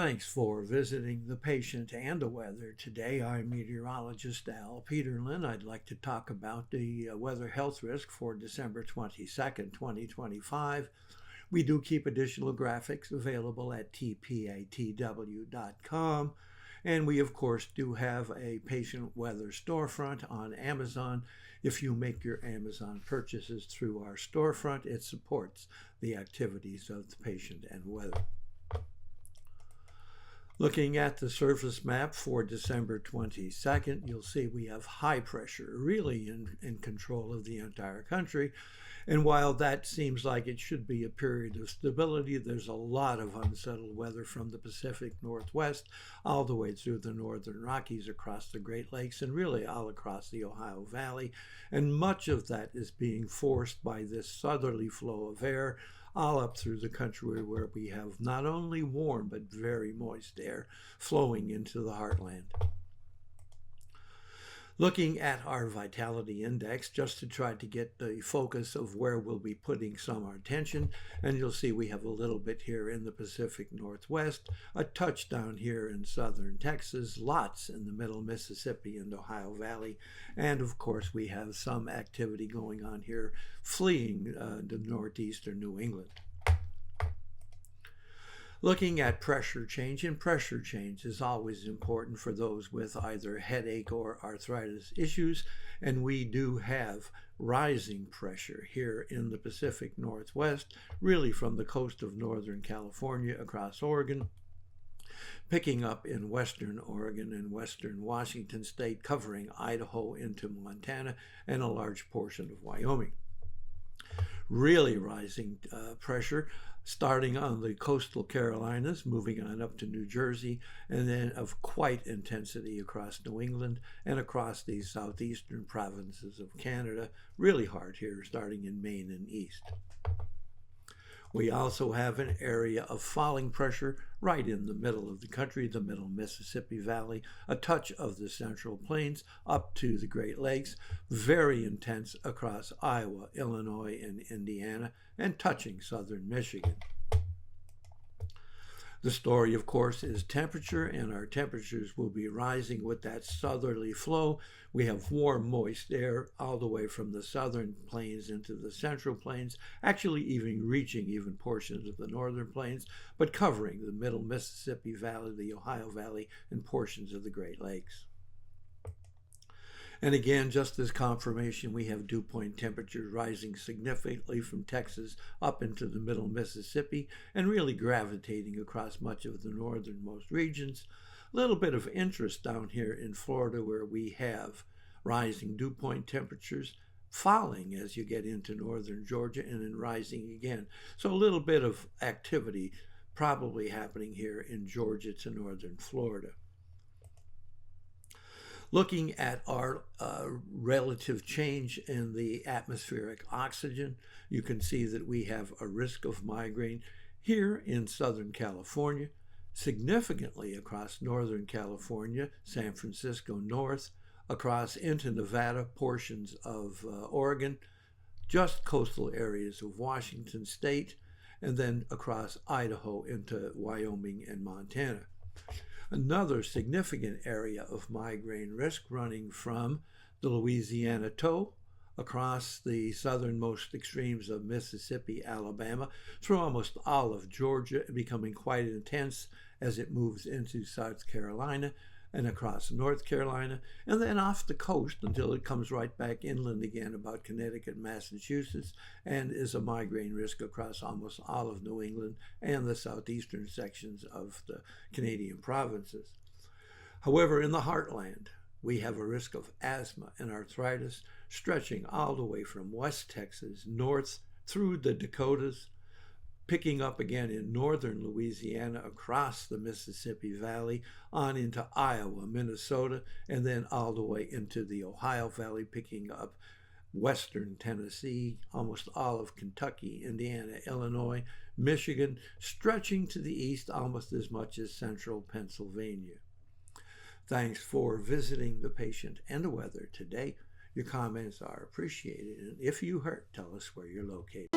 Thanks for visiting the patient and the weather. Today, I'm meteorologist Al Peterlin. I'd like to talk about the weather health risk for December 22nd, 2025. We do keep additional graphics available at tpatw.com. And we, of course, do have a patient weather storefront on Amazon. If you make your Amazon purchases through our storefront, it supports the activities of the patient and weather. Looking at the surface map for December 22nd, you'll see we have high pressure really in control of the entire country. And while that seems like it should be a period of stability, there's a lot of unsettled weather from the Pacific Northwest all the way through the northern Rockies, across the Great Lakes, and really all across the Ohio Valley. And much of that is being forced by this southerly flow of air all up through the country, where we have not only warm but very moist air flowing into the heartland. Looking at our vitality index, just to try to get the focus of where we'll be putting some of our attention, and you'll see we have a little bit here in the Pacific Northwest, a touch down here in southern Texas, lots in the middle Mississippi and Ohio Valley, and of course we have some activity going on here fleeing the northeastern New England. Looking at pressure change, and pressure change is always important for those with either headache or arthritis issues, and we do have rising pressure here in the Pacific Northwest, really from the coast of northern California across Oregon, picking up in western Oregon and western Washington state, covering Idaho into Montana and a large portion of Wyoming. Really rising pressure starting on the coastal Carolinas, moving on up to New Jersey, and then of quite intensity across New England and across the southeastern provinces of Canada. Really hard here, starting in Maine and east. We also have an area of falling pressure right in the middle of the country, the middle Mississippi Valley, a touch of the Central Plains up to the Great Lakes, very intense across Iowa, Illinois, and Indiana, and touching southern Michigan. The story, of course, is temperature, and our temperatures will be rising with that southerly flow. We have warm, moist air all the way from the southern plains into the central plains, actually even reaching even portions of the northern plains, but covering the middle Mississippi Valley, the Ohio Valley, and portions of the Great Lakes. And again, just as confirmation, we have dew point temperatures rising significantly from Texas up into the middle Mississippi and really gravitating across much of the northernmost regions. A little bit of interest down here in Florida, where we have rising dew point temperatures, falling as you get into northern Georgia, and then rising again. So a little bit of activity probably happening here in Georgia to northern Florida. Looking at our relative change in the atmospheric oxygen, you can see that we have a risk of migraine here in Southern California, significantly across Northern California, San Francisco north, across into Nevada, portions of Oregon, just coastal areas of Washington state, and then across Idaho into Wyoming and Montana. Another significant area of migraine risk running from the Louisiana toe across the southernmost extremes of Mississippi, Alabama, through almost all of Georgia, becoming quite intense as it moves into South Carolina and across North Carolina, and then off the coast until it comes right back inland again about Connecticut, Massachusetts, and is a migraine risk across almost all of New England and the southeastern sections of the Canadian provinces. However, in the heartland, we have a risk of asthma and arthritis stretching all the way from West Texas north through the Dakotas, picking up again in northern Louisiana across the Mississippi Valley on into Iowa, Minnesota, and then all the way into the Ohio Valley, picking up western Tennessee, almost all of Kentucky, Indiana, Illinois, Michigan, stretching to the east almost as much as central Pennsylvania. Thanks for visiting the patient and the weather today. Your comments are appreciated, and if you hurt, tell us where you're located.